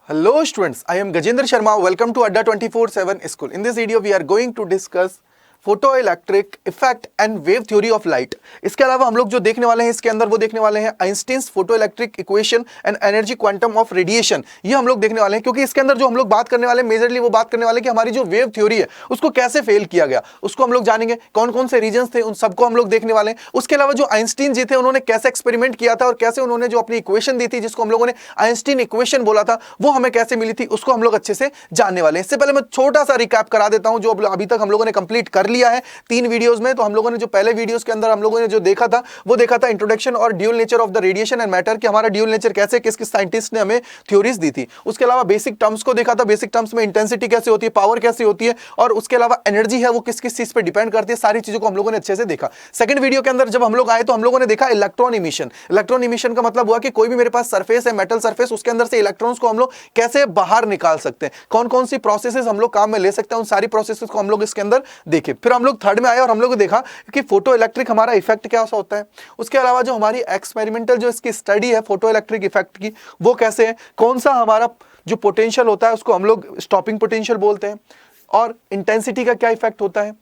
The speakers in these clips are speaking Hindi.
Hello students, I am Gajendra Sharma. Welcome to Adda 24/7 School. In this video, we are going to discuss photoelectric effect and wave theory of light. इसके अलावा हम लोग जो देखने वाले हैं इसके अंदर वो देखने वाले हैं Einstein's photoelectric equation and energy quantum of radiation. ये हम लोग देखने वाले हैं क्योंकि इसके अंदर जो हम लोग बात करने वाले हैं मेजरली वो बात करने वाले कि हमारी जो वेव थ्योरी है उसको कैसे फेल किया गया, उसको हम लोग जानेंगे। कौन कौन से रीजंस थे उन सबको हम लोग देखने वाले हैं। उसके अलावा जो आइंस्टीन जी थे उन्होंने कैसे एक्सपेरिमेंट किया था और कैसे उन्होंने जो अपनी इक्वेशन दी थी जिसको हम लोगों ने आइंस्टीन इक्वेशन बोला था वो हमें कैसे मिली थी उसको हम लोग अच्छे से जानने वाले हैं। इससे पहले मैं छोटा सा रिकैप करा देता हूं जो अभी तक हम लोगों ने कंप्लीट कर लिया है 3 वीडियोस में। तो हम लोगों ने जो पहले वीडियोस के अंदर हम लोगों ने जो देखा था वो देखा था इंट्रोडक्शन और dual nature of the radiation and matter कि हमारा ड्यूल नेचर कैसे किस किस साइंटिस्ट ने हमें थ्योरीज दी थी। उसके अलावा बेसिक टर्म्स को देखा था, बेसिक टर्म्स में इंटेंसिटी कैसे होती है, पावर कैसे होती है और उसके अलावा एनर्जी है वो किस किस चीज पे डिपेंड करती है, सारी चीजों को हम लोगों ने अच्छे से देखा। सेकंड वीडियो के अंदर जब हम लोग आए तो हम लोगों ने देखा इलेक्ट्रॉन इमिशन। इलेक्ट्रॉन इमिशन का मतलब हुआ कि कोई भी मेरे पास सरफेस है, मेटल सरफेस, उसके अंदर से इलेक्ट्रॉन्स को हम लोग कैसे बाहर निकाल सकते हैं, कौन कौन सी प्रोसेसेस हम लोग काम में ले सकते हैं, उन सारी प्रोसेसेस को हम लोग इसके अंदर देखे। फिर हम लोग थर्ड में आए और हम लोग देखा कि फोटो इलेक्ट्रिक हमारा इफेक्ट क्या होता है। उसके अलावा जो हमारी एक्सपेरिमेंटल जो इसकी स्टडी है फोटो इलेक्ट्रिक इफेक्ट की वो कैसे है, कौन सा हमारा जो पोटेंशियल होता है उसको हम लोग स्टॉपिंग पोटेंशियल बोलते हैं और इंटेंसिटी का क्या इफेक्ट होता है,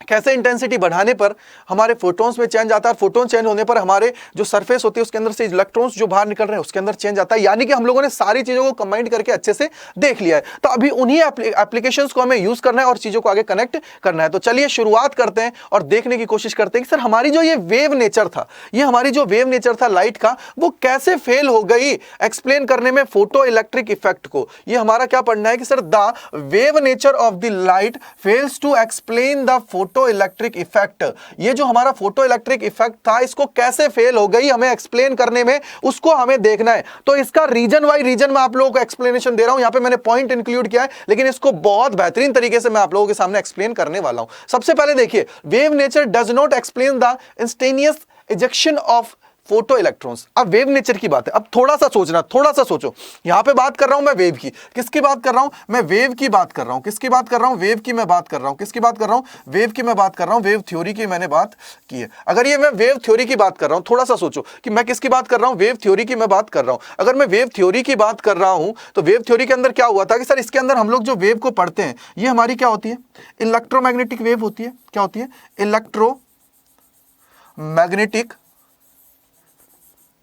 कैसे इंटेंसिटी बढ़ाने पर हमारे फोटॉन्स में चेंज आता है, फोटोन चेंज होने पर हमारे जो सरफेस होती है उसके अंदर से इलेक्ट्रॉन्स जो बाहर निकल रहे हैं उसके अंदर चेंज आता है। यानी कि हम लोगों ने सारी चीजों को कंबाइन करके अच्छे से देख लिया है। तो अभी उन्हीं एप्लीकेशंस को हमें यूज करना है और चीजों को आगे कनेक्ट करना है। तो चलिए शुरुआत करते हैं और देखने की कोशिश करते हैं कि सर हमारी जो ये वेव नेचर था, ये हमारी जो वेव नेचर था लाइट का वो कैसे फेल हो गई एक्सप्लेन करने में फोटो इलेक्ट्रिक इफेक्ट को। ये हमारा क्या पढ़ना है कि sir the wave nature of the light fails to explain the photo electric effect. ये जो हमारा फोटो इलेक्ट्रिक इफेक्ट था इसको कैसे फेल हो गई हमें एक्सप्लेन करने में, उसको हमें देखना है। तो इसका रीजन बाय रीजन मैं आप लोगों को एक्सप्लेनेशन दे रहा हूं। यहां पे मैंने पॉइंट इंक्लूड किया है लेकिन इसको बहुत बेहतरीन तरीके से मैं आप लोगों के सामने एक्सप्लेन करने वाला हूं। सबसे पहले देखिए, wave nature does not explain the instantaneous ejection of photo electrons. अब वेव नेचर की बात है, अब थोड़ा सा सोचना, थोड़ा सा सोचो। यहां पे बात कर रहा हूं मैं वेव की, किसकी बात कर रहा हूं मैं, वेव की बात कर रहा हूं। किसकी बात कर रहा हूं, वेव की मैं बात कर रहा हूं। किसकी बात कर रहा हूं, वेव की मैं बात कर रहा हूं। वेव थ्योरी की मैंने बात की है। अगर ये मैं वेव थ्योरी की बात कर रहा हूं, थोड़ा सा सोचो कि मैं किसकी बात कर रहा हूं, वेव थ्योरी की मैं बात कर रहा हूं। अगर मैं वेव थ्योरी की बात कर रहा हूं तो वेव थ्योरी के अंदर क्या हुआ था कि सर इसके अंदर हम लोग जो वेव को पढ़ते हैं ये हमारी क्या होती है, इलेक्ट्रोमैग्नेटिक वेव होती है। क्या होती है,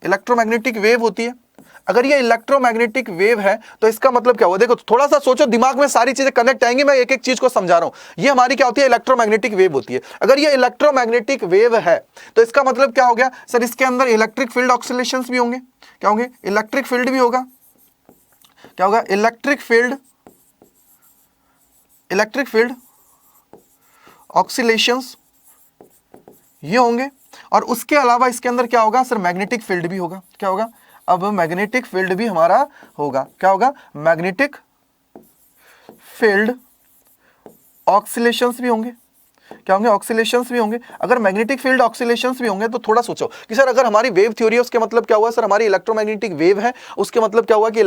इलेक्ट्रोमैग्नेटिक वेव होती है। अगर ये इलेक्ट्रोमैग्नेटिक वेव है तो इसका मतलब क्या हुआ, देखो थोड़ा सा सोचो, दिमाग में सारी चीजें कनेक्ट आएंगी। मैं एक एक चीज को समझा रहा हूं। ये हमारी क्या होती है, इलेक्ट्रोमैग्नेटिक वेव होती है। अगर ये इलेक्ट्रोमैग्नेटिक वेव है तो इसका मतलब क्या हो गया सर, इसके अंदर इलेक्ट्रिक फील्ड ऑक्सीलेशंस भी होंगे। क्या होंगे, इलेक्ट्रिक फील्ड भी होगा। क्या होगा, इलेक्ट्रिक फील्ड ऑक्सीलेशंस ये होंगे। और उसके अलावा इसके अंदर क्या होगा सर, मैग्नेटिक फील्ड भी होगा। क्या होगा, अब मैग्नेटिक फील्ड भी हमारा होगा। क्या होगा, मैग्नेटिक फील्ड ऑक्सीलेशंस भी होंगे। क्या होंगे, ऑक्सीलेशंस भी होंगे। अगर मैग्नेटिक फील्ड ऑक्सीलेशंस भी होंगे तो थोड़ा सोचो कि सर अगर हमारी वेव थ्योरी है उसके मतलब क्या हुआ सर, हमारी इलेक्ट्रोमैग्नेटिक वेव है उसके मतलब क्या हुआ कि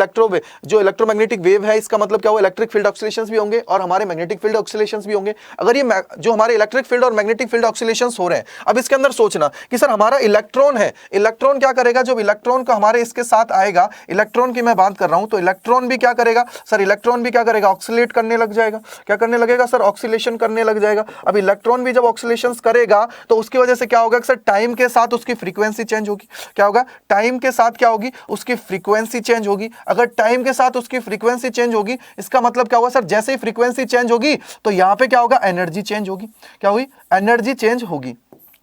जो इलेक्ट्रोमैग्नेटिक वेव है इसका मतलब क्या हुआ, इलेक्ट्रिक फील्ड ऑक्सीलेशंस भी होंगे और हमारे मैग्नेटिक फील्ड ऑक्सीलेशंस भी होंगे। अगर ये जो हमारे इलेक्ट्रिक फील्ड और मैग्नेटिक फील्ड ऑक्सीलेशंस हो रहे हैं, अब इसके अंदर सोचना कि सर हमारा इलेक्ट्रॉन है, इलेक्ट्रॉन क्या करेगा, जब इलेक्ट्रॉन का हमारे इसके साथ आएगा, इलेक्ट्रॉन की मैं बात कर रहा हूं, तो इलेक्ट्रॉन भी क्या करेगा सर, इलेक्ट्रॉन भी क्या करेगा, ऑक्सीलेट करने लग जाएगा। क्या करने लगेगा सर, ऑक्सीलेशन करने लग जाएगा। अब इलेक्ट्रॉन भी जब ऑक्सीलेशन करेगा तो उसकी वजह से क्या होगा सर, टाइम के साथ उसकी फ्रीक्वेंसी चेंज होगी। क्या होगा, टाइम के साथ क्या होगी, उसकी फ्रीक्वेंसी चेंज होगी। अगर टाइम के साथ उसकी फ्रीक्वेंसी चेंज होगी इसका मतलब क्या होगा सर, जैसे ही फ्रीक्वेंसी चेंज होगी तो यहां पे क्या होगा, एनर्जी चेंज होगी। क्या होगी, एनर्जी चेंज होगी।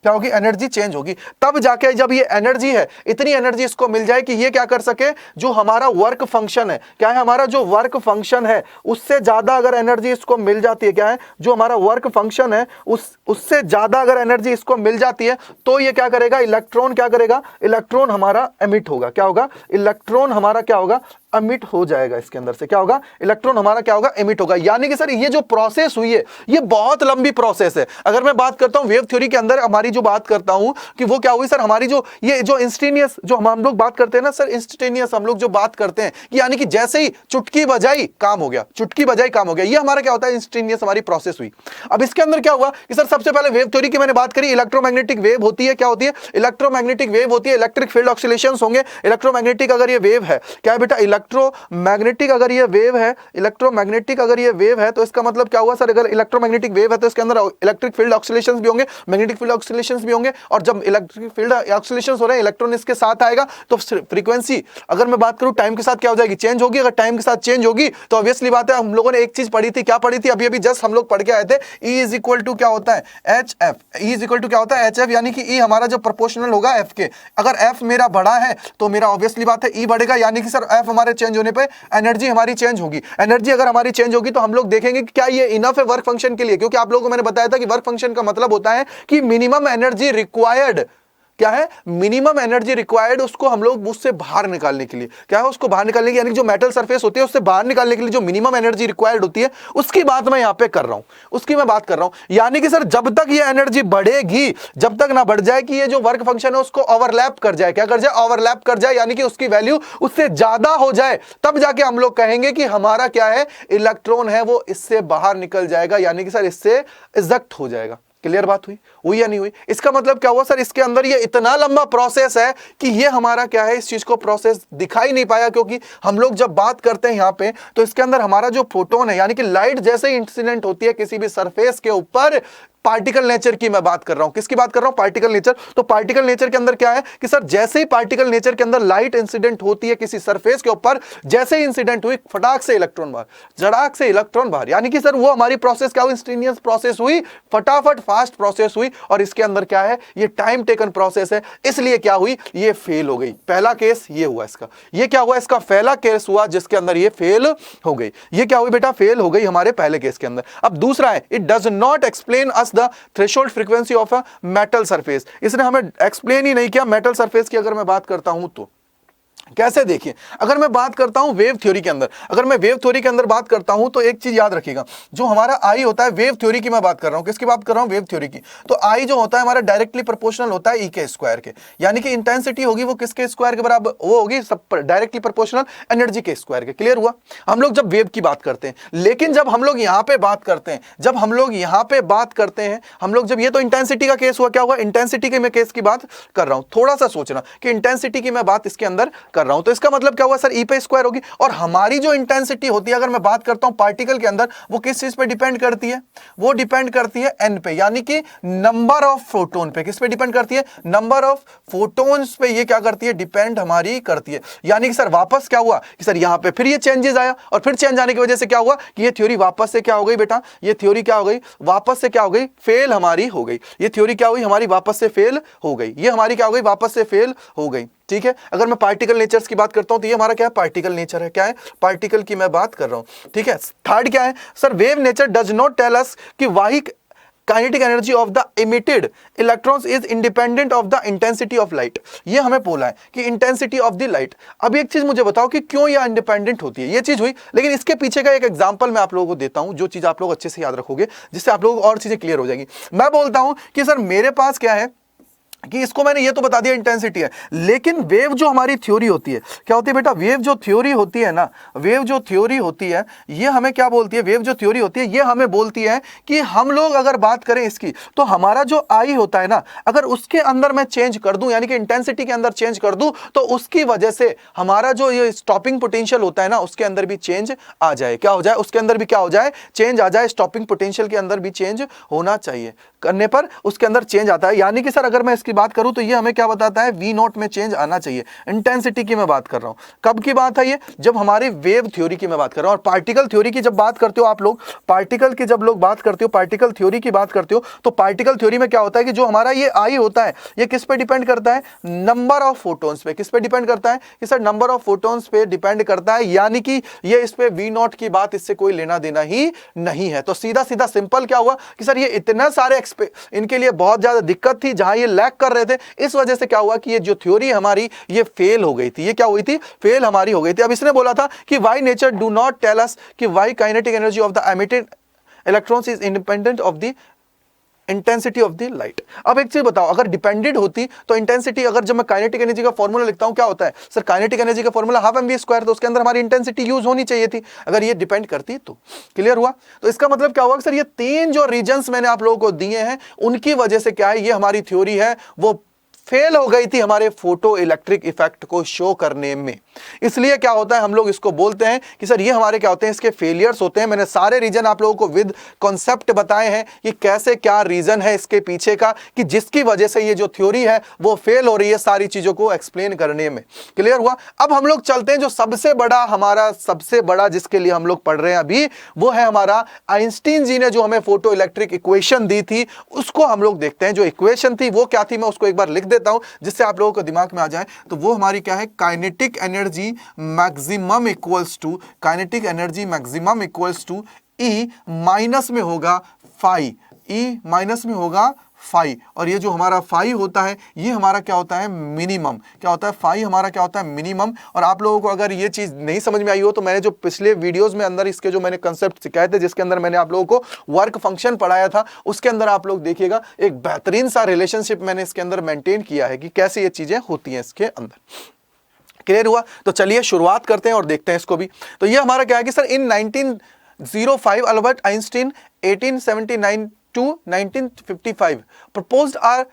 क्या होगी, एनर्जी चेंज होगी। तब जाके जब ये एनर्जी है, इतनी एनर्जी इसको मिल जाए कि ये क्या कर सके, जो हमारा वर्क फंक्शन है, क्या है हमारा जो वर्क फंक्शन है उससे ज्यादा अगर एनर्जी इसको मिल जाती है, क्या है जो हमारा वर्क फंक्शन है उससे ज्यादा अगर एनर्जी इसको मिल जाती है तो ये क्या करेगा, इलेक्ट्रॉन क्या करेगा, इलेक्ट्रॉन हमारा एमिट होगा। क्या होगा, इलेक्ट्रॉन हमारा क्या होगा, एमिट हो जाएगा। इसके अंदर से क्या होगा, इलेक्ट्रॉन हमारा क्या होगा, एमिट होगा। यानी कि सर ये जो प्रोसेस हुई है ये बहुत लंबी प्रोसेस है। अगर मैं बात करता हूं वेव थ्योरी के अंदर हमारी जो बात करता हूं कि वो क्या हुई सर, हमारी जो ये जो इंस्टेंटेनियस जो हम लोग बात करते हैं ना सर, इंस्टेंटेनियस हम लोग जो बात करते हैं कि यानी कि जैसे ही चुटकी बजाई काम हो गया, चुटकी बजाई काम हो गया, ये हमारा क्या होता है, इंस्टेंटेनियस हमारी प्रोसेस हुई। अब इसके अंदर क्या हुआ कि सर सबसे पहले वेव थ्योरी की मैंने बात करी, इलेक्ट्रोमैग्नेटिक वेव होती है। क्या होती है, इलेक्ट्रोमैग्नेटिक वेव होती है, इलेक्ट्रिक फील्ड ऑक्सीलेशंस होंगे। इलेक्ट्रोमैग्नेटिक अगर ये वेव है, क्या है बेटा, इलेक्ट्रोमैग्नेटिक अगर ये वेव है, इलेक्ट्रोमैग्नेटिक अगर ये वेव है तो इसका मतलब क्या हुआ सर, अगर इलेक्ट्रोमैग्नेटिक वेव है तो इसके अंदर इलेक्ट्रिक फील्ड ऑक्सीलेशंस भी होंगे, मैग्नेटिक फील्ड ऑक्सीलेशंस भी होंगे, और जब इलेक्ट्रिक फील्ड ऑक्सीलेशंस हो रहे हैं, इलेक्ट्रॉन इसके साथ आएगा तो फ्रीक्वेंसी अगर मैं बात करूं टाइम के साथ क्या हो जाएगी, चेंज होगी। अगर टाइम के साथ चेंज होगी तो ऑब्वियसली बात है, हम लोगों ने एक चीज पढ़ी थी, क्या पढ़ी थी अभी अभी जस्ट हम लोग पढ़ के आए थे, E इज इक्वल टू क्या होता है, H F. E is equal to क्या होता है, एच एफ, यानी कि E हमारा जो प्रोपोर्शनल होगा F के। अगर F मेरा बड़ा है तो मेरा ऑब्वियसली बात है E बढ़ेगा, यानी कि सर F हमारे चेंज होने पे एनर्जी हमारी चेंज होगी। एनर्जी अगर हमारी चेंज होगी तो हम लोग देखेंगे कि क्या ये इनफ है वर्क फंक्शन के लिए, क्योंकि आप लोगों को मैंने बताया था कि वर्क फंक्शन का मतलब होता है कि मिनिमम एनर्जी रिक्वायर्ड, क्या है, मिनिमम एनर्जी रिक्वायर्ड, उसको हम लोग उससे बाहर निकालने के लिए, क्या है, उसको बाहर निकालने के, यानी जो मेटल सरफेस होती है उससे बाहर निकालने के लिए जो मिनिमम एनर्जी रिक्वायर्ड होती है उसकी बात मैं यहां पे कर रहा हूं, उसकी मैं बात कर रहा हूं। यानी कि सर जब तक ये एनर्जी बढ़ेगी, जब तक ना बढ़ जाए कि ये जो वर्क फंक्शन है उसको ओवरलैप कर जाए, क्या कर जाए, ओवरलैप कर जाए, यानी कि उसकी वैल्यू उससे ज्यादा हो जाए, तब जाके हम लोग कहेंगे कि हमारा क्या है, इलेक्ट्रॉन है वो इससे बाहर निकल जाएगा, यानी कि सर इससे इजेक्ट हो जाएगा। क्लियर बात हुई या नहीं हुई? इसका मतलब क्या हुआ सर, इसके अंदर ये इतना लंबा प्रोसेस है कि ये हमारा क्या है, इस चीज को प्रोसेस दिखाई नहीं पाया, क्योंकि हम लोग जब बात करते हैं यहां पे तो इसके अंदर हमारा जो फोटोन है, यानी कि लाइट जैसे ही इंसिडेंट होती है किसी भी सरफेस के ऊपर, पार्टिकल नेचर की मैं बात कर रहा हूं, किसकी बात कर रहा हूं, पार्टिकल नेचर। तो पार्टिकल नेचर के अंदर क्या है कि सर जैसे ही पार्टिकल नेचर के अंदर लाइट इंसिडेंट होती है किसी सरफेस के ऊपर, जैसे ही इंसिडेंट हुई फटाक से इलेक्ट्रॉन बाहर, झड़ाक से इलेक्ट्रॉन बाहर, यानी कि सर वो हमारी प्रोसेस क्या हुई, इंस्टेंटेनियस प्रोसेस हुई, फटाफट फास्ट प्रोसेस हुई, और इसके अंदर क्या है, ये टाइम टेकन प्रोसेस है, इसलिए क्या हुई, ये फेल हो गई। पहला केस ये हुआ इसका, ये क्या हुआ, इसका पहला केस हुआ जिसके अंदर ये फेल हो गई, ये क्या हुई बेटा, फेल हो गई हमारे पहले केस के अंदर। अब दूसरा है, it does not explain us the threshold frequency of a metal surface. इसने हमें एक्सप्लेन ही नहीं किया मेटल सरफेस की अगर मैं बात करता हूं तो। कैसे, देखिए अगर मैं बात करता हूं वेव थ्योरी के अंदर, अगर मैं वेव थ्योरी के अंदर बात करता हूं तो एक चीज याद रखिएगा, जो हमारा आई होता है, वेव थ्योरी की मैं बात कर रहा हूं, किसकी बात कर रहा हूं, वेव थ्योरी की। तो आई जो होता है हमारा डायरेक्टली प्रोपोर्शनल होता है ई के स्क्वायर के, यानी कि इंटेंसिटी होगी वो किसके स्क्वायर के बराबर, वो होगी सब डायरेक्टली प्रोपोर्शनल एनर्जी के स्क्वायर के। क्लियर हुआ, हम लोग जब वेव की बात करते हैं, लेकिन जब हम लोग यहां पे बात करते हैं, जब हम लोग यहां पे बात करते हैं, हम लोग जब, ये तो इंटेंसिटी का केस हुआ, क्या हुआ, इंटेंसिटी के मैं केस की बात कर रहा हूं, थोड़ा सा सोचना कि इंटेंसिटी की मैं बात इसके अंदर कर रहा हूं, तो इसका मतलब क्या हुआ सर, ई पे स्क्वायर होगी। और हमारी जो इंटेंसिटी होती है अगर मैं बात करता हूं पार्टिकल के अंदर, वो किस चीज पे डिपेंड करती है, वो डिपेंड करती है एन पे, यानी कि नंबर ऑफ फोटोन पे। किस पे डिपेंड करती है, नंबर ऑफ फोटोन्स पे ये क्या करती है, डिपेंड हमारी करती है। यानी कि सर वापस क्या हुआ कि सर यहां पे फिर ये चेंजेस आया, और फिर चेंज आने की वजह से क्या हुआ कि ये थ्योरी वापस से क्या हो गई बेटा, ये थ्योरी क्या हो गई, वापस से क्या हो गई, फेल हमारी हो गई। ये थ्योरी क्या हुई हमारी, वापस से फेल हो गई, ये हमारी क्या हो गई, वापस से फेल हो गई। ठीक है, अगर मैं पार्टिकल नेचर्स की बात करता हूं तो ये हमारा क्या है, पार्टिकल नेचर है, क्या है, पार्टिकल की मैं बात कर रहा हूं। ठीक है, थर्ड क्या है sir, wave nature does not tell us कि why kinetic energy of the emitted electrons is independent of the intensity of light. ये हमें बोला है कि इंटेंसिटी ऑफ द लाइट। अब एक चीज मुझे बताओ कि क्यों ये इंडिपेंडेंट होती है, ये चीज हुई, लेकिन इसके पीछे का एक एग्जांपल मैं आप लोगों को देता हूं, जो चीज आप लोग अच्छे से याद रखोगे, जिससे आप लोगों को और चीजें क्लियर हो जाएगी। मैं बोलता हूं कि सर मेरे पास क्या है कि इसको मैंने ये तो बता दिया इंटेंसिटी है, लेकिन वेव जो हमारी थ्योरी होती है, क्या होती है बेटा, वेव जो थ्योरी होती है ना, वेव जो थ्योरी होती है ये हमें क्या बोलती है, वेव जो थ्योरी होती है ये हमें बोलती है कि हम लोग अगर बात करें इसकी, तो हमारा जो आई होता है ना, अगर उसके अंदर मैं चेंज कर दूं, यानी कि इंटेंसिटी के अंदर चेंज कर दूं, तो उसकी वजह से हमारा जो ये स्टॉपिंग पोटेंशियल होता है ना, उसके अंदर भी चेंज आ जाए, क्या हो जाए, उसके अंदर भी क्या हो जाए, चेंज आ जाए। स्टॉपिंग पोटेंशियल के अंदर भी चेंज होना चाहिए, करने पर उसके अंदर चेंज आता है। यानी कि सर अगर मैं इसकी बात करूं तो ये हमें क्या बताता है, वी नॉट में चेंज आना चाहिए। इंटेंसिटी की मैं बात कर रहा हूं, कब की बात है ये, जब हमारी वेव थ्योरी की मैं बात कर रहा हूं। और पार्टिकल थ्योरी की जब बात करते हो आप लोग, पार्टिकल की जब लोग बात करते हो, पार्टिकल थ्योरी की बात करते हो, तो पार्टिकल थ्योरी में क्या होता है कि जो हमारा ये आई होता है ये किस पे डिपेंड करता है, नंबर ऑफ फोटोन्स पे। किस पे डिपेंड करता है कि सर नंबर ऑफ फोटोन्स पे डिपेंड करता है, यानी कि ये इस पे वी नॉट की बात इससे कोई लेना देना ही नहीं है। तो सीधा सीधा सिंपल क्या हुआ कि सर ये इतने सारे इनके लिए बहुत ज्यादा दिक्कत थी, जहां ये लैक कर रहे थे, इस वजह से क्या हुआ कि ये जो थ्योरी हमारी ये फेल हो गई थी। ये क्या हुई थी, फेल हमारी हो गई थी। अब इसने बोला था कि why nature do not tell us कि why kinetic energy of the emitted electrons is independent of the intensity of the light. अब एक चीज बताओ, अगर डिपेंडेंट होती तो इंटेंसिटी, अगर जब मैं काइनेटिक एनर्जी का फॉर्मूला लिखता हूं क्या होता है सर, काइनेटिक एनर्जी का formula half M V square, तो उसके अंदर हमारी इंटेंसिटी यूज होनी चाहिए थी, अगर ये डिपेंड करती तो। क्लियर हुआ, तो इसका मतलब क्या हुआ सर, ये तीन जो रीजंस मैंने आप लोगों को दिए हैं उनकी वजह से क्या है, ये हमारी थ्योरी है वो फेल हो गई थी हमारे फोटो इलेक्ट्रिक इफेक्ट को शो करने में। इसलिए क्या होता है, हम लोग इसको बोलते हैं कि सर ये हमारे क्या होते हैं, इसके फेलियर्स होते हैं। मैंने सारे रीजन आप लोगों को विद कॉन्सेप्ट बताए हैं कि कैसे क्या रीजन है इसके पीछे का, कि जिसकी वजह से ये जो थ्योरी है वो फेल हो रही है सारी चीजों को एक्सप्लेन करने में। क्लियर हुआ? अब हम लोग चलते हैं जो सबसे बड़ा जिसके लिए हम लोग पढ़ रहे हैं अभी, वो है हमारा आइंस्टीन जी ने जो हमें फोटो इलेक्ट्रिक इक्वेशन दी थी, उसको हम लोग देखते हैं। जो इक्वेशन थी वो क्या थी, मैं उसको एक बार लिख देता हूं जिससे आप लोगों को दिमाग में आ जाए। तो वो हमारी क्या है, kinetic energy maximum equals to, kinetic energy maximum equals to E minus में होगा फाई, ई माइनस में होगा फाई, और ये जो हमारा फाई होता है ये हमारा क्या होता है, मिनिमम। क्या होता है, फाई हमारा क्या होता है, मिनिमम। और आप लोगों को अगर ये चीज नहीं समझ में आई हो तो मैंने जो पिछले वीडियोस में अंदर इसके जो मैंने कंसेप्ट सिखाए थे, जिसके अंदर मैंने आप लोगों को वर्क फंक्शन पढ़ाया था, उसके अंदर आप लोग देखिएगा एक बेहतरीन सा रिलेशनशिप मैंने इसके अंदर मेंटेन किया है कि कैसे ये चीजें होती हैं इसके अंदर। क्लियर हुआ? तो चलिए शुरुआत करते हैं और देखते हैं इसको भी। तो ये हमारा क्या है कि sir in 1905 Albert Einstein 1879 to 1955 proposed a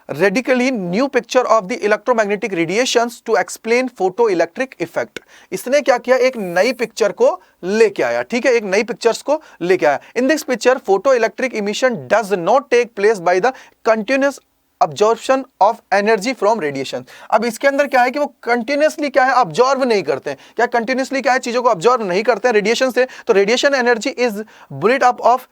radically new picture of the electromagnetic radiations to explain photoelectric effect। इसने क्या किया, एक नई पिक्चर को लेके आया। ठीक है, एक नई पिक्चर्स को लेके आया। In this picture photoelectric emission does not take place by the continuous absorption of energy from radiation. अब इसके अंदर क्या है कि वो कंटिन्यूसली क्या है, अब्जॉर्व नहीं करते हैं। क्या कंटिन्यूसली क्या है, चीजों को अब्जॉर्व नहीं करते हैं रेडिएशन से। तो radiation energy is bullet up of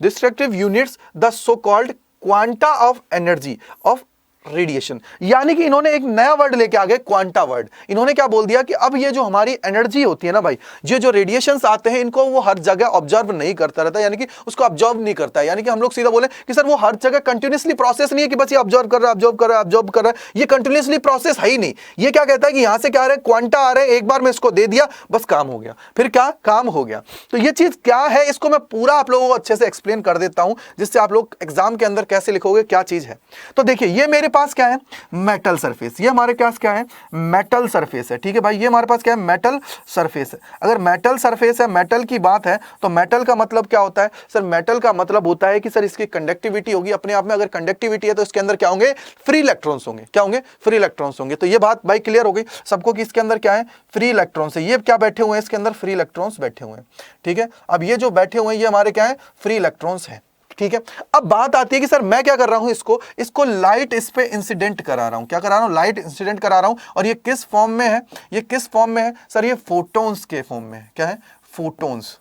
destructive units, the so called quanta of energy of radiation. यानी कि इन्होंने एक नया वर्ड लेके आ गए, क्वांटा वर्ड। इन्होंने क्या बोल दिया कि अब ये जो हमारी एनर्जी होती है ना भाई, ये जो रेडिएशंस आते हैं इनको वो हर जगह ऑब्जर्व नहीं करता रहता, यानी कि उसको ऑब्जर्व नहीं करता है। यानी कि हम लोग सीधा बोले कि सर वो हर जगह कंटिन्यूसली प्रोसेस नहीं है कि बस ये ऑब्जर्व कर रहा है, ऑब्जर्व कर रहा है, ऑब्जर्व कर रहा है, ये कंटिन्यूसली प्रोसेस है ही नहीं। ये क्या कहता है कि यहां से क्या आ रहा है, क्वांटा आ रहे हैं, एक बार मैं इसको दे दिया, बस काम हो गया। फिर क्या काम हो गया। तो ये चीज क्या है, इसको मैं पूरा आप लोगों को अच्छे से एक्सप्लेन कर देता हूं, जिससे आप लोग एग्जाम के अंदर कैसे लिखोगे क्या चीज है। तो देखिए ये मेरे पास क्या है, मेटल सरफेस। ये हमारे पास क्या है, मेटल सरफेस है। ठीक है भाई, ये हमारे पास क्या है, मेटल सरफेस है। अगर मेटल सरफेस है, मेटल की बात है, तो मेटल का मतलब क्या होता है सर, मेटल का मतलब होता है कि सर इसकी कंडक्टिविटी होगी अपने आप में। अगर कंडक्टिविटी है तो इसके अंदर क्या होंगे, फ्री इलेक्ट्रॉन्स होंगे। क्या होंगे, फ्री इलेक्ट्रॉन्स होंगे। तो ये बात भाई क्लियर हो गई सबको कि इसके अंदर क्या है, फ्री इलेक्ट्रॉन्स है। ये क्या बैठे हुए हैं, इसके अंदर फ्री इलेक्ट्रॉन्स बैठे हुए हैं। ठीक है, अब ये जो बैठे हुए हैं ये हमारे क्या है, फ्री इलेक्ट्रॉन्स है। ठीक है, अब बात आती है कि सर मैं क्या कर रहा हूं, इसको लाइट इस पे इंसिडेंट करा रहा हूं। क्या करा रहा हूं, लाइट इंसिडेंट करा रहा हूं। और ये किस फॉर्म में है, ये किस फॉर्म में है सर, ये फोटोन्स के फॉर्म में है। क्या है, फोटोन्स।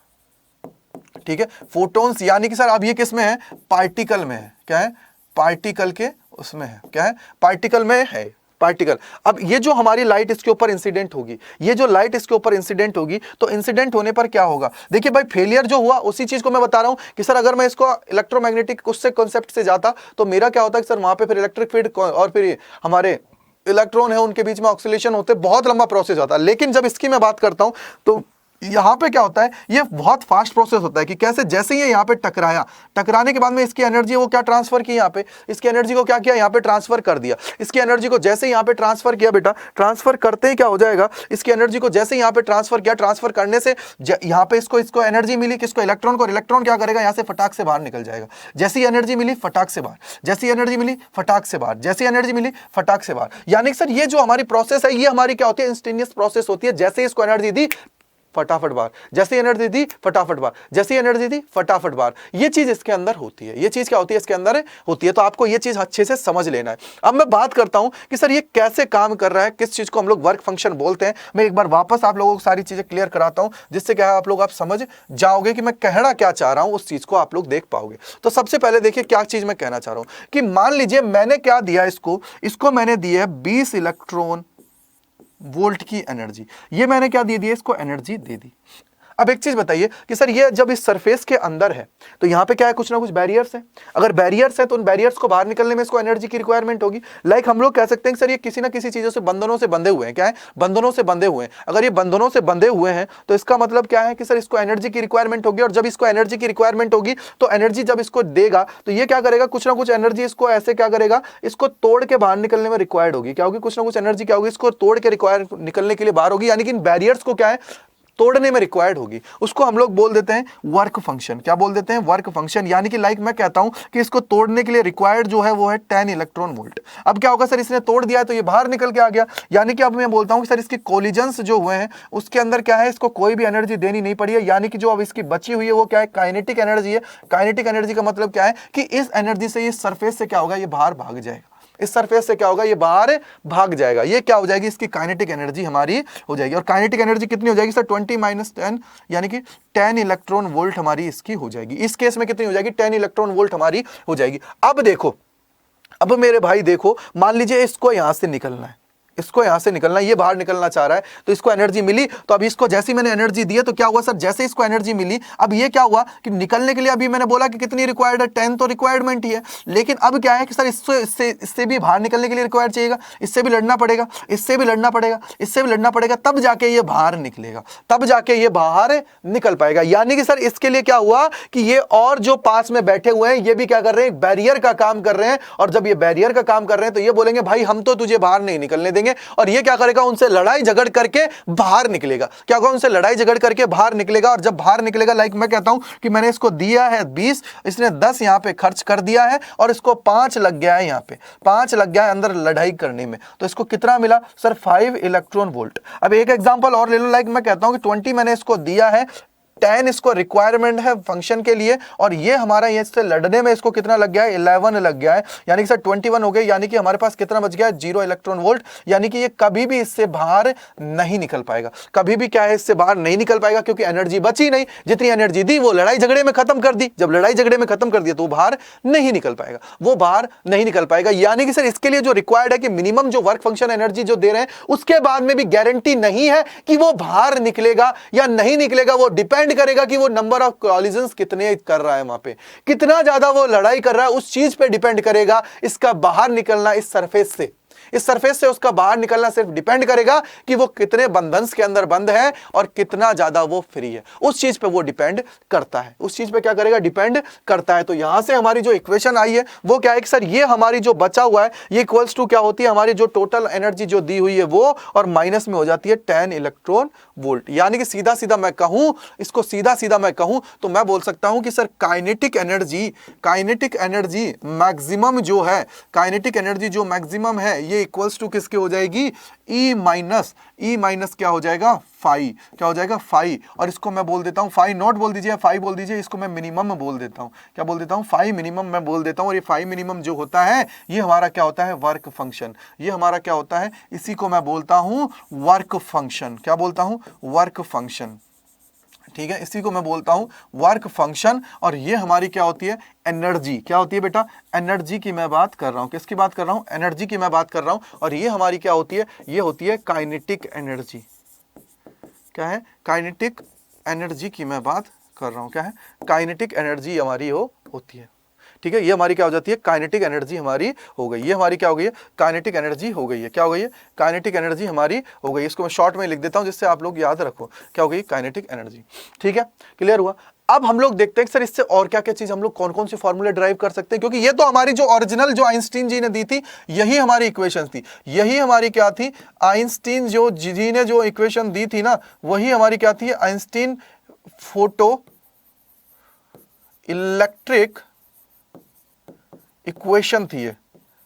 ठीक है, फोटोन्स, यानी कि सर अब ये किस में है, पार्टिकल में है। क्या है, पार्टिकल के उसमें है। क्या है, पार्टिकल में है, पार्टिकल। अब ये जो हमारी लाइट इसके ऊपर इंसिडेंट होगी, ये जो लाइट इसके ऊपर इंसिडेंट होगी, तो इंसिडेंट होने पर क्या होगा, देखिए भाई फेलियर जो हुआ उसी चीज को मैं बता रहा हूं कि सर अगर मैं इसको इलेक्ट्रोमैग्नेटिक उससे कॉन्सेप्ट से जाता तो मेरा क्या होता है कि सर वहां पे फिर इलेक्ट्रिक फील्ड और फिर हमारे इलेक्ट्रॉन है उनके बीच में ऑक्सीलेशन होते, बहुत लंबा प्रोसेस होता। लेकिन जब इसकी मैं बात करता हूं तो यहां पे क्या होता है, ये बहुत फास्ट प्रोसेस होता है कि कैसे, जैसे ये यहां पे टकराया, टकराने के बाद में इसकी एनर्जी वो क्या ट्रांसफर की, यहां पे इसकी एनर्जी को क्या किया, यहां पे ट्रांसफर कर दिया। इसकी एनर्जी को जैसे यहां पे ट्रांसफर किया बेटा, ट्रांसफर करते ही क्या हो जाएगा, इसकी एनर्जी को जैसे यहां पे ट्रांसफर किया, ट्रांसफर करने से यहां पे इसको एनर्जी मिली, किसको, इलेक्ट्रॉन को। इलेक्ट्रॉन क्या करेगा, यहां से फटाक से बाहर निकल जाएगा। जैसी एनर्जी मिली फटाक से बाहर, जैसी एनर्जी मिली फटाक से बाहर, जैसी एनर्जी मिली फटाक से बाहर। यानी सर ये जो हमारी प्रोसेस है ये हमारी क्या होती है, इंस्टेंटेनियस प्रोसेस होती है। जैसे इसको एनर्जी दी फटाफट बाहर, जैसी एनर्जी दी फटाफट बाहर, जैसी एनर्जी दी फटाफट बाहर। ये चीज इसके अंदर होती है, ये चीज क्या होती है, इसके अंदर होती है। तो आपको ये चीज अच्छे से समझ लेना है। अब मैं बात करता हूं कि सर ये कैसे काम कर रहा है, किस चीज को हम लोग वर्क फंक्शन बोलते हैं। मैं एक बार वापस आप लोगों को सारी चीजें क्लियर कराता हूं, जिससे क्या है आप लोग आप समझ जाओगे कि मैं कहना क्या चाह रहा हूं, उस चीज को आप लोग देख पाओगे। तो सबसे पहले देखिए क्या चीज मैं कहना चाह रहा हूं कि मान लीजिए मैंने क्या दिया, इसको मैंने दी है 20 इलेक्ट्रॉन वोल्ट की एनर्जी। ये मैंने क्या दे दी, इसको एनर्जी दे दी। अब एक चीज बताइए कि सर ये जब इस सरफेस के अंदर है तो यहां पे क्या है, कुछ ना कुछ बैरियर्स है। अगर बैरियर्स है तो उन बैरियर्स को बाहर निकलने में इसको एनर्जी की रिक्वायरमेंट होगी। लाइक हम लोग कह सकते हैं कि सर ये किसी ना किसी चीजों से, बंधनों से बंधे हुए हैं। क्या है, बंधनों से बंधे हुए हैं। अगर ये बंधनों से बंधे हुए हैं तो इसका मतलब क्या है कि सर इसको एनर्जी की रिक्वायरमेंट होगी। और जब इसको एनर्जी की रिक्वायरमेंट होगी तो एनर्जी जब इसको देगा तो ये क्या करेगा, कुछ ना कुछ एनर्जी इसको ऐसे क्या करेगा, इसको तोड़ के बाहर निकलने में रिक्वायर्ड होगी। क्या होगी, कुछ ना कुछ एनर्जी क्या होगी, इसको तोड़ के रिक्वायर निकलने के लिए बाहर होगी। यानी कि इन बैरियर्स को क्या है, तोड़ने में रिक्वायर्ड होगी, उसको हम लोग बोल देते हैं वर्क फंक्शन। क्या बोल देते हैं? Work function. यानी कि लाइक मैं कहता हूं कि इसको तोड़ने के लिए रिक्वायर्ड जो है वो है 10 इलेक्ट्रॉन वोल्ट। अब क्या होगा सर, इसने तोड़ दिया है तो ये बाहर निकल के आ गया, यानी कि अब मैं बोलता हूं कि सर इसके कोलिजन्स जो हुए हैं उसके अंदर क्या है, इसको कोई भी एनर्जी देनी नहीं पड़ी है, यानी कि जो अब इसकी बची हुई है वो क्या है, काइनेटिक एनर्जी है। काइनेटिक एनर्जी का मतलब क्या है कि इस एनर्जी से, ये सरफेस से क्या होगा, ये बाहर भाग जाएगा, इस सरफेस से क्या होगा, ये बाहर भाग जाएगा। ये क्या हो जाएगी, इसकी काइनेटिक एनर्जी हमारी हो जाएगी। और काइनेटिक एनर्जी कितनी हो जाएगी सर, 20 - 10 यानी कि 10 इलेक्ट्रॉन वोल्ट हमारी इसकी हो जाएगी। इस केस में कितनी हो जाएगी, 10 इलेक्ट्रॉन वोल्ट हमारी हो जाएगी। अब देखो, अब मेरे भाई देखो, मान लीजिए इसको यहां से निकलना है, इसको यहां से निकलना, ये बाहर निकलना चाह रहा है, तो इसको एनर्जी मिली। तो अब इसको जैसे मैंने एनर्जी दी है तो क्या हुआ सर, जैसे इसको एनर्जी मिली, अब ये क्या हुआ कि निकलने के लिए अभी मैंने बोला कि कितनी रिक्वायर्ड है, 10 तो रिक्वायरमेंट ही है। लेकिन अब क्या है कि सर इससे भी बाहर निकलने के लिए रिक्वायर्ड चाहिएगा, इससे भी लड़ना पड़ेगा, इससे भी लड़ना पड़ेगा, इससे भी लड़ना पड़ेगा, तब जाके ये बाहर निकलेगा, तब जाके ये बाहर निकल पाएगा। यानी कि सर इसके लिए क्या हुआ कि ये और जो पास में बैठे हुए हैं ये भी क्या कर रहे हैं, बैरियर का काम कर रहे हैं। और जब ये बैरियर का काम कर रहे हैं तो ये बोलेंगे भाई हम तो तुझे बाहर नहीं निकलने देंगे, और ये क्या करेगा, उनसे लड़ाई झगड़ करके बाहर निकलेगा। क्या होगा, उनसे लड़ाई झगड़ करके बाहर निकलेगा। और जब बाहर निकलेगा, लाइक मैं कहता हूं कि मैंने इसको दिया है 20, इसने 10 यहां पे खर्च कर दिया है और इसको 5 लग गया है, यहां पे 5 लग गया है अंदर लड़ाई करने में, तो इसको कितना मिला सर, 5 इलेक्ट्रॉन वोल्ट। अब एक एग्जांपल और ले लो, लाइक मैं कहता हूं कि 20 मैंने इसको दिया है, 10 इसको रिक्वायरमेंट है फंक्शन के लिए, और ये हमारा ये इससे लड़ने में इसको कितना लग गया है, 11 लग गया है, यानी कि सर 21 हो गए। यानी कि हमारे पास कितना बच गया है, 0 इलेक्ट्रॉन वोल्ट। यानी कि ये कभी भी इससे बाहर नहीं निकल पाएगा, कभी भी क्या है, इससे बाहर नहीं निकल पाएगा, क्योंकि एनर्जी बची नहीं। जितनी एनर्जी दी वो लड़ाई झगड़े में खत्म कर दी, जब लड़ाई झगड़े में खत्म कर दिया तो वो बाहर नहीं निकल पाएगा, वो बाहर नहीं निकल पाएगा। यानी कि सर इसके लिए जो रिक्वायर्ड है कि मिनिमम जो वर्क फंक्शन एनर्जी जो दे रहे हैं, उसके बाद में भी गारंटी नहीं है कि वो बाहर निकलेगा या नहीं निकलेगा। वो डिपेंड करेगा कि वो नंबर ऑफ कॉलिजन्स कितने कर रहा है, वहां पे कितना ज्यादा वो लड़ाई कर रहा है, उस चीज पे डिपेंड करेगा इसका बाहर निकलना इस सरफेस से। इस सरफेस से उसका बाहर निकलना सिर्फ डिपेंड करेगा कि वो कितने बंधन्स के अंदर बंद है और कितना ज्यादा वो फ्री है, उस चीज पे वो डिपेंड करता है, उस चीज पे क्या करेगा, डिपेंड करता है। तो यहां से हमारी जो इक्वेशन आई है वो क्या है कि सर ये हमारी जो बचा हुआ है ये इक्वल्स टू क्या होती है, हमारी जो टोटल एनर्जी जो दी हुई है वो, और माइनस में हो जाती है 10 इलेक्ट्रॉन वोल्ट। यानी कि सीधा सीधा मैं कहूं, इसको सीधा सीधा मैं कहूं तो मैं बोल सकता हूं कि सर काइनेटिक एनर्जी मैक्सिमम जो है, काइनेटिक एनर्जी जो मैक्सिमम है ये इक्वल्स टू किसके हो जाएगी, ई माइनस क्या हो जाएगा, फाई। क्या हो जाएगा, फाई। और इसको मैं बोल देता हूं, फाई नॉट बोल दीजिए, फाई बोल दीजिए, इसको मैं मिनिमम बोल देता हूं। क्या बोल देता हूं, फाई मिनिमम मैं बोल देता हूं। और ये फाई मिनिमम जो होता है ये हमारा क्या होता है, वर्क फंक्शन। ये हमारा क्या होता है, इसी को मैं बोलता हूं वर्क फंक्शन। क्या बोलता हूं, वर्क फंक्शन। ठीक है, इसी को मैं बोलता हूं वर्क फंक्शन। और ये हमारी क्या होती है, एनर्जी। क्या होती है बेटा, एनर्जी की मैं बात कर रहा हूं। किसकी बात कर रहा हूं, एनर्जी की मैं बात कर रहा हूं। और ये हमारी क्या होती है, ये होती है काइनेटिक एनर्जी। क्या है, काइनेटिक एनर्जी की मैं बात कर रहा हूं। क्या है, काइनेटिक एनर्जी हमारी होती है। ठीक है, ये हमारी क्या हो जाती है, काइनेटिक एनर्जी हमारी हो गई। ये हमारी क्या हो गई है, काइनेटिक एनर्जी हो गई है। क्या हो गई है, काइनेटिक एनर्जी हमारी हो गई। इसको मैं शॉर्ट में लिख देता हूं जिससे आप लोग याद रखो, क्या हो गई, काइनेटिक एनर्जी। ठीक है, क्लियर हुआ। अब हम लोग देखते हैं सर इससे और क्या क्या चीज हम लोग कौन कौन से फॉर्मूले ड्राइव कर सकते हैं, क्योंकि ये तो हमारी जो ओरिजिनल जो आइंस्टीन जी ने दी थी यही हमारी इक्वेशन थी, यही हमारी क्या थी, आइंस्टीन जो जी ने जो इक्वेशन दी थी ना वही हमारी क्या थी, आइंस्टीन फोटो इलेक्ट्रिक इक्वेशन थी। ये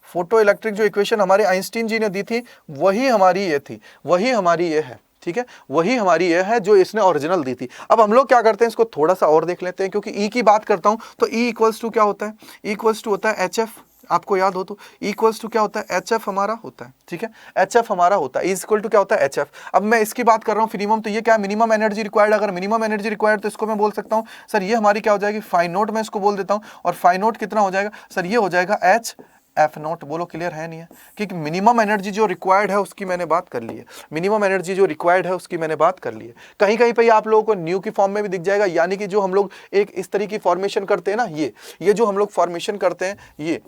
फोटो इलेक्ट्रिक जो इक्वेशन हमारे आइंस्टीन जी ने दी थी वही हमारी ये थी, वही हमारी ये है। ठीक है, वही हमारी ये है जो इसने ओरिजिनल दी थी। अब हम लोग क्या करते हैं, इसको थोड़ा सा और देख लेते हैं, क्योंकि ई की बात करता हूं तो ई इक्वल्स टू क्या होता है, ई इक्वल्स टू होता है एच एफ। आपको याद हो तो इक्वल्स टू क्या होता है, एच एफ हमारा होता है। ठीक है, एच एफ हमारा होता है, इज इक्वल टू क्या होता है, एच एफ। अब मैं इसकी बात कर रहा हूँ मिनिमम, तो ये क्या है, मिनिमम एनर्जी रिक्वायर्ड। अगर मिनिमम एनर्जी रिक्वायर्ड तो इसको मैं बोल सकता हूँ सर ये हमारी क्या हो जाएगी, फाई नोट। मैं इसको बोल देता हूँ, और फाई नोट कितना हो जाएगा सर, ये हो जाएगा एच एफ नोट। बोलो क्लियर है नहीं है, क्योंकि मिनिमम एनर्जी जो रिक्वायर्ड है उसकी मैंने बात कर ली है, मिनिमम एनर्जी जो रिक्वायर्ड है उसकी मैंने बात कर ली है। कहीं कहीं पे आप लोगों को न्यू की फॉर्म में भी दिख जाएगा, यानी कि जो हम लोग एक इस तरीके की फॉर्मेशन करते हैं ना, ये जो हम लोग फॉर्मेशन करते हैं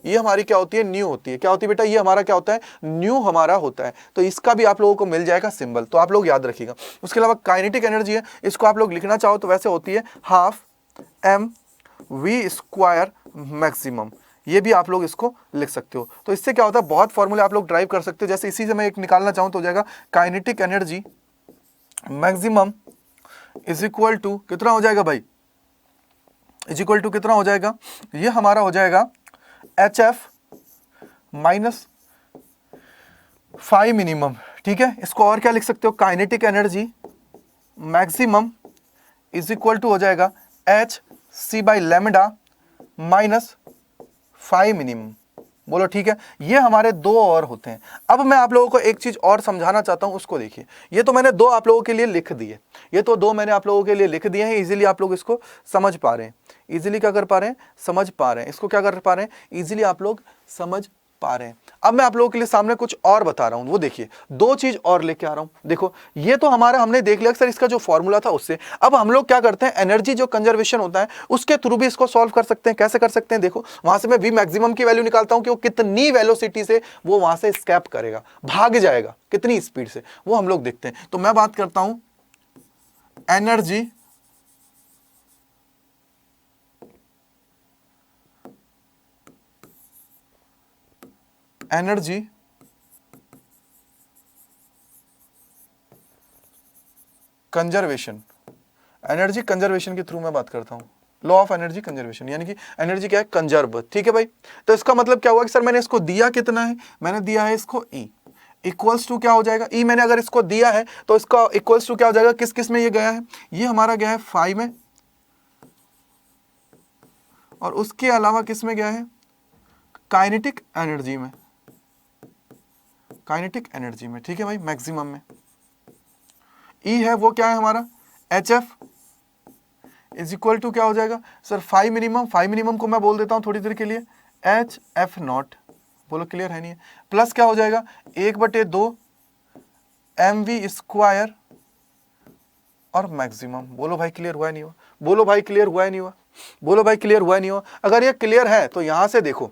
ये हमारी क्या होती है, न्यू होती है। क्या होती है बेटा, ये हमारा क्या होता है, न्यू हमारा होता है। तो इसका भी आप लोगों को मिल जाएगा सिंबल, तो आप लोग याद रखिएगा। उसके अलावा काइनेटिक एनर्जी है, इसको आप लोग लिखना चाहो तो वैसे होती है half M V square maximum. ये भी आप लोग इसको लिख सकते हो। तो इससे क्या होता है, बहुत फॉर्मूले आप लोग ड्राइव कर सकते हो। जैसे इसी से मैं एक निकालना चाहूं तो हो जाएगा kinetic energy maximum is equal to कितना हो जाएगा भाई, इज इक्वल टू कितना हो जाएगा, ये हमारा हो जाएगा H F minus five minimum. ठीक है, इसको और क्या लिख सकते हो, kinetic energy maximum is equal to हो जाएगा H C by lambda minus five minimum. बोलो ठीक है, ये हमारे दो और होते हैं। अब मैं आप लोगों को एक चीज और समझाना चाहता हूं, उसको देखिए। ये तो मैंने दो आप लोगों के लिए लिख दिए, ये तो दो मैंने आप लोगों के लिए लिख दिए हैं, इजीली आप लोग इसको समझ पा रहे हैं। इजीली क्या कर पा रहे हैं, समझ पा रहे हैं। इसको क्या कर पा रहे हैं, इजीली आप लोग समझ पा रहे हैं। अब मैं आप लोगों के लिए सामने कुछ और बता रहा हूं, वो देखिए, दो चीज और लेके आ रहा हूं। देखो, ये तो हमारा हमने देख लिया सर, इसका जो फॉर्मूला था उससे। अब हम लोग क्या करते हैं, एनर्जी जो कंजर्वेशन होता है उसके थ्रू भी इसको सॉल्व कर सकते हैं। कैसे कर सकते हैं, देखो, वहां से मैं वी मैक्सिमम की वैल्यू निकालता हूं कि वो कितनी वेलोसिटी से वो वहां से स्कैप करेगा, भाग जाएगा, कितनी स्पीड से, वो हम लोग देखते हैं। तो मैं बात करता हूं एनर्जी कंजर्वेशन, एनर्जी कंजर्वेशन के थ्रू मैं बात करता हूं, लॉ ऑफ एनर्जी कंजर्वेशन, यानी कि एनर्जी क्या है, कंजर्व। ठीक है भाई, तो इसका मतलब क्या हुआ कि सर मैंने इसको दिया कितना है, मैंने दिया है इसको E इक्वल्स टू क्या हो जाएगा, E मैंने अगर इसको दिया है तो इसका इक्वल्स टू क्या हो जाएगा, किस किस में ये गया है, ये हमारा गया है 5 में, और उसके अलावा किस में गया है, काइनेटिक एनर्जी में, काइनेटिक एनर्जी में। ठीक है भाई, मैक्सिमम में E है वो क्या है हमारा, HF इज इक्वल टू क्या हो जाएगा सर, 5 मिनिमम, 5 मिनिमम को मैं बोल देता हूं थोड़ी देर के लिए HF नॉट। बोलो क्लियर है नहीं है, प्लस क्या हो जाएगा 1/2 mv स्क्वायर और मैक्सिमम। बोलो भाई क्लियर हुआ है नहीं हुआ, बोलो भाई क्लियर हुआ है नहीं हुआ, बोलो भाई क्लियर हुआ है नहीं हुआ। अगर ये क्लियर है तो यहां से देखो,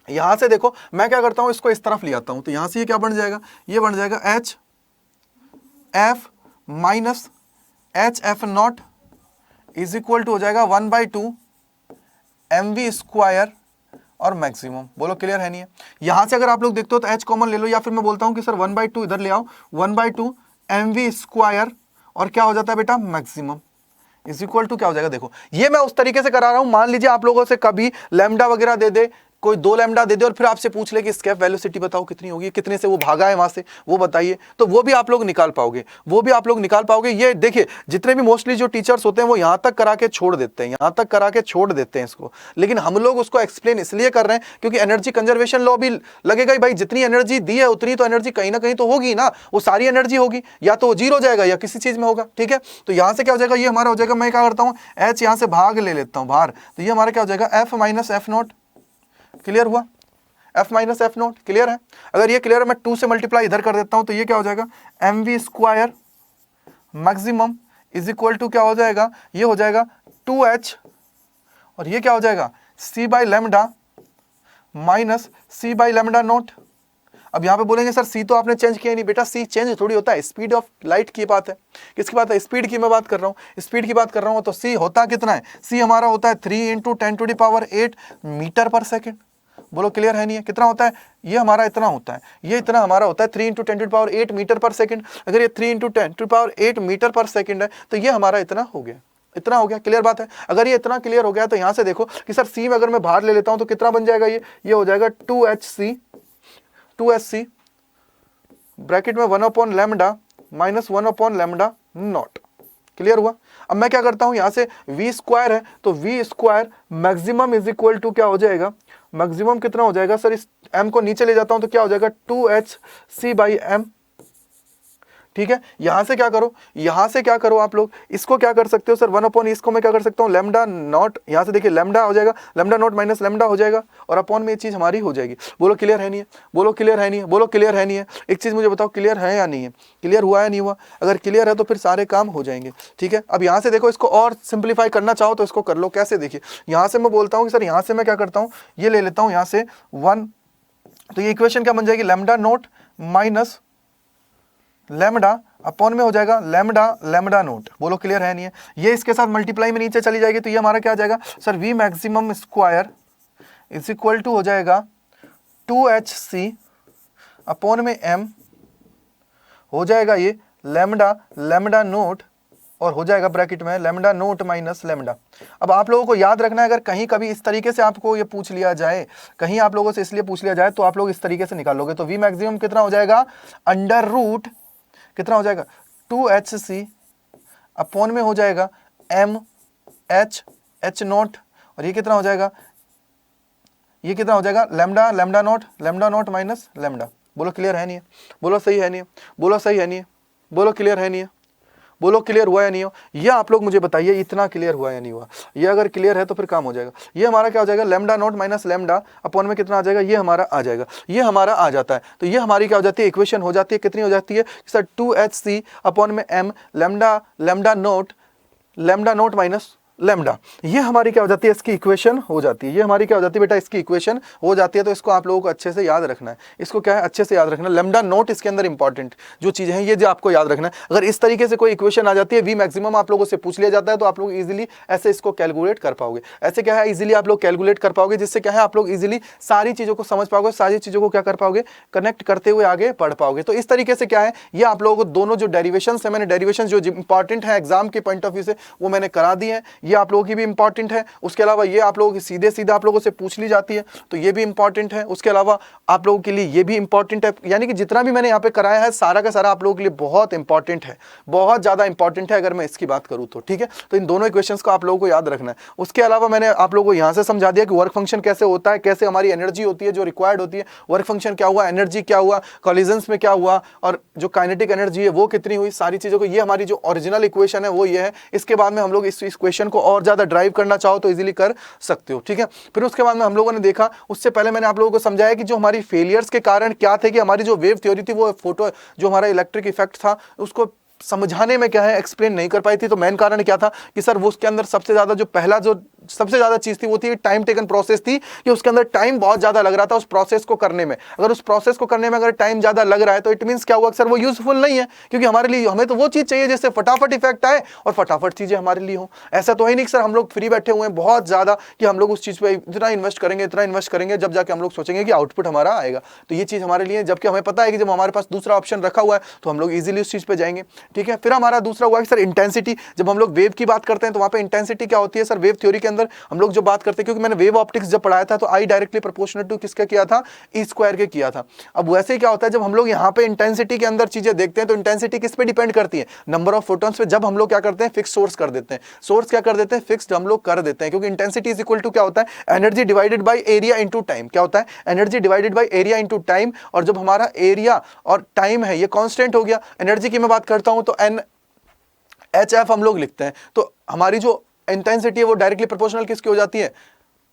यहां से देखो, मैं क्या करता हूं, इसको इस तरफ ले आता हूं, तो यहां से ये क्या बन जाएगा, ये बन जाएगा HF minus HF not is equal to हो जाएगा 1/2 mv स्क्वायर और मैक्सिमम। बोलो क्लियर है नहीं है। यहां से अगर आप लोग देखते हो तो h कॉमन ले लो, या फिर मैं बोलता हूं कि सर 1/2 इधर ले आओ, 1/2 mv स्क्वायर और क्या हो जाता है बेटा, मैक्सिमम इज इक्वल टू क्या हो जाएगा। देखो, ये मैं उस तरीके से करा रहा हूं, मान लीजिए आप लोगों से कभी लैम्डा वगैरह दे दे, कोई 2 लैम्डा दे दे और फिर आपसे पूछ ले कि स्केप वेलोसिटी बताओ कितनी होगी, कितने से वो भागा है वहां से, वो बताइए, तो वो भी आप लोग निकाल पाओगे, वो भी आप लोग निकाल पाओगे। ये देखिए, जितने भी मोस्टली जो टीचर्स होते हैं वो यहां तक करा के छोड़ देते हैं, यहां तक करा के छोड़ देते हैं इसको, लेकिन हम लोग उसको एक्सप्लेन इसलिए कर रहे हैं क्योंकि एनर्जी कंजर्वेशन लॉ भी लगेगा ही भाई, जितनी एनर्जी दी है उतनी तो एनर्जी कहीं ना कहीं तो होगी ना, वो सारी एनर्जी होगी, या तो वो जीरो हो जाएगा या किसी चीज में होगा। ठीक है, तो यहां से क्या हो जाएगा, ये हमारा हो जाएगा, मैं क्या करता हूं H यहां से भाग ले लेता हूं बाहर, तो ये हमारा क्या हो जाएगा F minus F not. Clear हुआ, F minus F not clear है। अगर ये क्लियर है, मैं 2 से मल्टीप्लाई इधर कर देता हूं, तो ये क्या हो जाएगा mv square maximum is equal to क्या हो जाएगा, ये हो जाएगा 2h और ये क्या हो जाएगा c by lambda minus c by lambda naught. अब यहां पे बोलेंगे सर c तो आपने चेंज किया नहीं, बेटा c चेंज थोड़ी होता है, स्पीड ऑफ लाइट की बात है। किसकी बात है, स्पीड की मैं बात कर रहा हूं, स्पीड की बात कर रहा हूं। तो c होता कितना है, c हमारा होता है 3 × 10⁸ मीटर पर सेकेंड। बोलो क्लियर है नहीं है, कितना होता है, ये हमारा इतना होता है, ये इतना हमारा होता है 3 × 10⁸ मीटर पर सेकेंड। अगर ये 3 × 10⁸ मीटर पर सेकेंड है तो ये हमारा इतना हो गया, इतना हो गया। क्लियर बात है। अगर ये इतना क्लियर हो गया तो यहां से देखो कि सर सी में अगर मैं बाहर ले लेता हूं तो कितना बन जाएगा, ये हो जाएगा 2hc ब्रैकेट में 1 lambda minus 1 lambda naught. Clear हुआ। अब मैं क्या करता हूं, यहां से v स्क्वायर है तो v square maximum is equal to क्या हो जाएगा, मैक्सिमम कितना हो जाएगा सर, इस m को नीचे ले जाता हूं तो क्या हो जाएगा 2hc बाई m। ठीक है, यहां से क्या करो, यहां से क्या करो आप लोग, इसको क्या कर सकते हो सर 1 इसको मैं क्या कर सकता हूं लैम्डा नॉट, यहां से देखिए लैम्डा हो जाएगा, लैम्डा नॉट माइनस लैम्डा हो जाएगा और अपॉन में ये चीज हमारी हो जाएगी। बोलो क्लियर है नहीं है, बोलो क्लियर है नहीं है, बोलो क्लियर है नहीं है। एक चीज मुझे बताओ क्लियर है या नहीं है, क्लियर हुआ है नहीं हुआ। अगर क्लियर है तो फिर सारे काम हो जाएंगे। ठीक है, अब यहां से देखो, इसको और सिंप्लीफाई करना चाहो तो इसको कर लो। कैसे, देखिए यहां से मैं बोलता हूं कि सर यहां से मैं क्या करता हूं, ये ले लेता हूं यहां से 1, तो ये इक्वेशन क्या बन जाएगी, lambda naught minus lambda upon में हो जाएगा लैम्डा लैम्डा नोट। बोलो क्लियर है नहीं है। ये इसके साथ मल्टीप्लाई में नीचे चली जाएगी तो ये हमारा क्या आ जाएगा sir, V maximum square is equal to हो जाएगा 2hc अपॉन में m हो जाएगा ये लैम्डा लैम्डा नोट और हो जाएगा ब्रैकेट में लैम्डा नोट माइनस लैम्डा। अब आप लोगों को याद रखना है, अगर कहीं कभी इस तरीके से आपको ये पूछ लिया जाए, कहीं आप लोगों से इसलिए पूछ लिया जाए, तो आप लोग इस तरीके से निकालोगे। तो वी मैक्सिमम कितना हो जाएगा, अंडर रूट कितना हो जाएगा 2hc अपॉन में हो जाएगा m h नोट, और ये कितना हो जाएगा, ये कितना हो जाएगा लैम्डा नोट माइनस लैम्डा। बोलो क्लियर है नहीं है, बोलो सही है नहीं है, बोलो सही है नहीं है, बोलो क्लियर है नहीं है, बोलो क्लियर हुआ या नहीं हो। ये आप लोग मुझे बताइए इतना क्लियर हुआ या नहीं हुआ। ये अगर क्लियर है तो फिर काम हो जाएगा। ये हमारा क्या हो जाएगा, lambda naught minus lambda upon में कितना आ जाएगा, ये हमारा आ जाएगा, ये हमारा आ जाता है। तो ये हमारी क्या हो जाती है, इक्वेशन हो जाती है, कितनी हो जाती है सर 2hc अपॉन में m lambda note minus lambda. ये हमारी क्या हो जाती है, इसकी इक्वेशन हो जाती है। ये हमारी क्या हो जाती है बेटा, इसकी इक्वेशन हो जाती है। तो इसको आप लोगों को अच्छे से याद रखना है। इसको क्या है, अच्छे से याद रखना। लैम्डा नोट इसके अंदर इंपॉर्टेंट जो चीजें हैं ये जो आपको याद रखना है। अगर इस तरीके से कोई इक्वेशन आ जाती है, वी मैक्सिमम आप लोगों से पूछ लिया जाता है, तो आप लोग इजीली ऐसे इसको कैलकुलेट कर पाओगे। ऐसे क्या है, इजीली आप लोग कैलकुलेट कर पाओगे, जिससे क्या है आप लोग इजीली सारी चीजों को समझ पाओगे, सारी चीजों को क्या कर पाओगे, कनेक्ट करते हुए आगे बढ़ पाओगे। तो इस तरीके से क्या है, ये आप लोगों को दोनों जो डेरिवेशंस है, मैंने डेरिवेशन जो इंपॉर्टेंट है एग्जाम के पॉइंट ऑफ व्यू से वो मैंने करा दी है। ये आप लोगों की भी इंपॉर्टेंट है। उसके अलावा ये आप लोगों की सीधे आप लोगों से पूछ ली जाती है, तो ये भी इंपॉर्टेंट है। उसके अलावा आप लोगों के लिए ये भी इंपॉर्टेंट है। यानी कि जितना भी मैंने यहाँ पे कराया है सारा का सारा आप लोगों के लिए बहुत इंपॉर्टेंट है, बहुत ज्यादा इंपॉर्टेंट है अगर मैं इसकी बात करूँ तो। ठीक है, तो इन दोनों इक्वेशंस को आप लोगों को याद रखना है। उसके अलावा मैंने आप लोगों को यहाँ से समझा दिया कि वर्क फंक्शन कैसे होता है, कैसे हमारी एनर्जी होती है जो रिक्वायर्ड होती है, वर्क फंक्शन क्या हुआ, एनर्जी क्या हुआ, कॉलिजन्स में क्या हुआ, और जो काइनेटिक एनर्जी है वो कितनी हुई, सारी चीजों को। ये हमारी जो ओरिजिनल इक्वेशन है वो ये है। इसके बाद में हम लोग इस इक्वेशन को और ज्यादा ड्राइव करना चाहो तो इजीली कर सकते हो। ठीक है, फिर उसके बाद में हम लोगों ने देखा, उससे पहले मैंने आप लोगों को समझाया कि जो हमारी फेलियर्स के कारण क्या थे, कि हमारी जो वेव थ्योरी थी वो फोटो जो हमारा इलेक्ट्रिक इफेक्ट था उसको समझाने में क्या है एक्सप्लेन नहीं कर पाई थी। तो मेन कारण क्या था कि सर वो उसके अंदर सबसे ज्यादा जो पहला जो सबसे ज्यादा चीज थी वो थी टाइम टेकन प्रोसेस थी, कि उसके अंदर टाइम बहुत ज्यादा लग रहा था उस प्रोसेस को करने में। अगर उस प्रोसेस को करने में अगर टाइम ज्यादा लग रहा है तो इट मींस क्या हुआ, सर वो यूजफुल नहीं है, क्योंकि हमारे लिए हमें तो वो चीज चाहिए जिससे फटाफट इफेक्ट आए और फटाफट चीजें हमारे लिए हो। ऐसा तो है नहीं सर हम लोग फ्री बैठे हुए हैं बहुत ज्यादा कि हम लोग उस चीज पे इतना इन्वेस्ट करेंगे जब जाके हम लोग सोचेंगे कि आउटपुट हमारा आएगा। तो ये चीज हमारे लिए, जबकि हमें पता है कि जब हमारे पास दूसरा ऑप्शन रखा हुआ है तो हम लोग इजीली उस चीज पे जाएंगे। ठीक है, फिर हमारा दूसरा हुआ कि सर इंटेंसिटी। जब हम लोग वेव की बात करते हैं तो वहां पे इंटेंसिटी क्या होती है सर, वेव थ्योरी के अंदर हम लोग जो बात करते हैं, क्योंकि मैंने वेव ऑप्टिक्स जब पढ़ाया था तो आई डायरेक्टली प्रोपोर्शनल टू किसका किया था, ई स्क्वायर के किया था। अब वैसे ही क्या होता है जब हम लोग यहाँ पे इंटेंसिटी के अंदर चीजें देखते हैं तो इंटेंसिटी किस पे डिपेंड करती है, नंबर ऑफ फोटॉन्स पे। जब हम लोग क्या करते हैं फिक्स सोर्स कर देते हैं, सोर्स क्या कर देते हैं फिक्स्ड हम लोग कर देते हैं, क्योंकि इंटेंसिटी इज इक्वल टू क्या होता है, energy divided by area into time. क्या होता है, energy divided by area into time. और जब हमारा एरिया और टाइम है ये कांस्टेंट हो गया, एनर्जी की मैं बात करता हूं तो एन एच एफ हम लोग लिखते हैं, तो हमारी जो इंटेंसिटी है वो डायरेक्टली प्रोपोर्शनल किसकी हो जाती है,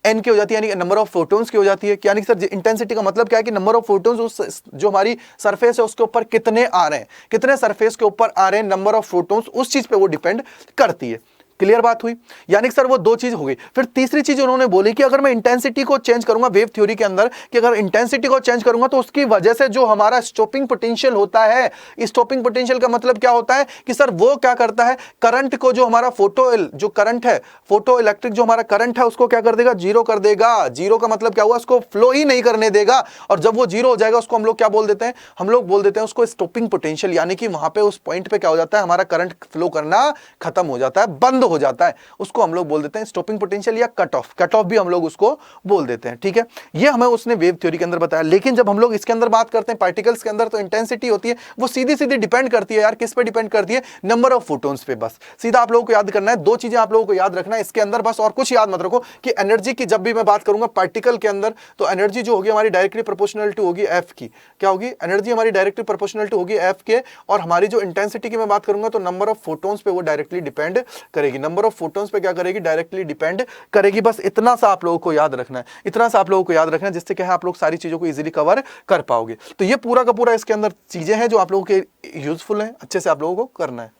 एन की हो जाती है, यानी नंबर ऑफ फोटोन्स की हो जाती है। यानी कि सर इंटेंसिटी का मतलब क्या है कि नंबर ऑफ फोटोन्स उस जो हमारी सरफेस है उसके ऊपर कितने आ रहे हैं, कितने सरफेस के ऊपर आ रहे हैं, नंबर ऑफ फोटोन्स उस चीज पे वो डिपेंड करती है। क्लियर बात हुई, यानी कि सर वो दो चीज हो गई। फिर तीसरी चीज उन्होंने बोली कि अगर मैं इंटेंसिटी को चेंज करूंगा वेव थ्योरी के अंदर, कि अगर इंटेंसिटी को चेंज करूंगा तो उसकी वजह से जो हमारा स्टॉपिंग पोटेंशियल होता है, स्टॉपिंग पोटेंशियल का मतलब क्या होता है कि सर वो क्या करता है, करंट को जो हमारा जो करंट है, फोटो इलेक्ट्रिक जो हमारा करंट है उसको क्या कर देगा, जीरो कर देगा। जीरो का मतलब क्या हुआ, उसको फ्लो ही नहीं करने देगा। और जब वो जीरो हो जाएगा उसको हम लोग क्या बोल देते हैं, हम लोग बोल देते हैं उसको स्टॉपिंग पोटेंशियल। यानी कि वहां पे उस पॉइंट पे क्या हो जाता है, हमारा करंट फ्लो करना खत्म हो जाता है, बंद हो जाता है, उसको हम लोग बोल देते हैं स्टॉपिंग पोटेंशियल या कट ऑफ भी हम लोग उसको बोल देते हैं। ठीक है, ये हमें उसने वेव थ्योरी के अंदर बताया। लेकिन जब हम लोग इसके अंदर बात करते हैं पार्टिकल्स के अंदर, तो इंटेंसिटी होती है वो सीधी सीधी डिपेंड करती है यार, किस पे डिपेंड करती है, नंबर ऑफ फोटोन्स पे। बस सीधा आप लोगों को याद करना है, दो चीजें आप लोगों को याद रखना है इसके अंदर बस, और कुछ याद मत रखो कि एनर्जी की जब भी मैं बात करूंगा पार्टिकल के अंदर तो एनर्जी जो होगी हमारी डायरेक्टली प्रोपोर्शनल टू होगी एफ की। क्या होगी, एनर्जी हमारी डायरेक्टली प्रोपोर्शनल टू होगी एफ के। और हमारी जो इंटेंसिटी की मैं बात करूंगा तो नंबर ऑफ फोटोन्स पे वो डायरेक्टली डिपेंड करेगी, नंबर ऑफ फोटोन्स पे क्या करेगी, डायरेक्टली डिपेंड करेगी। बस इतना सा आप लोगों को याद रखना है, इतना सा आप लोगों को याद रखना है, जिससे क्या है आप लोग सारी चीजों को इजीली कवर कर पाओगे। तो ये पूरा का पूरा इसके अंदर चीजें हैं जो आप लोगों के यूजफुल हैं, अच्छे से आप लोगों को करना है।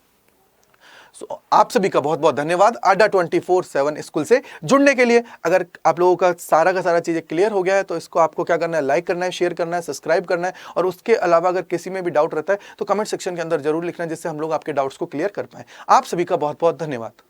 आप सभी का बहुत बहुत धन्यवाद अड्डा 24/7 स्कूल से जुड़ने के लिए। अगर आप लोगों का सारा चीजें क्लियर हो गया है तो इसको आपको क्या करना है, लाइक करना है, शेयर करना है, सब्सक्राइब करना है। और उसके अलावा अगर किसी में भी डाउट रहता है तो कमेंट सेक्शन के अंदर जरूर लिखना है, जिससे हम लोग आपके डाउट्स को क्लियर कर पाए। आप सभी का बहुत बहुत धन्यवाद।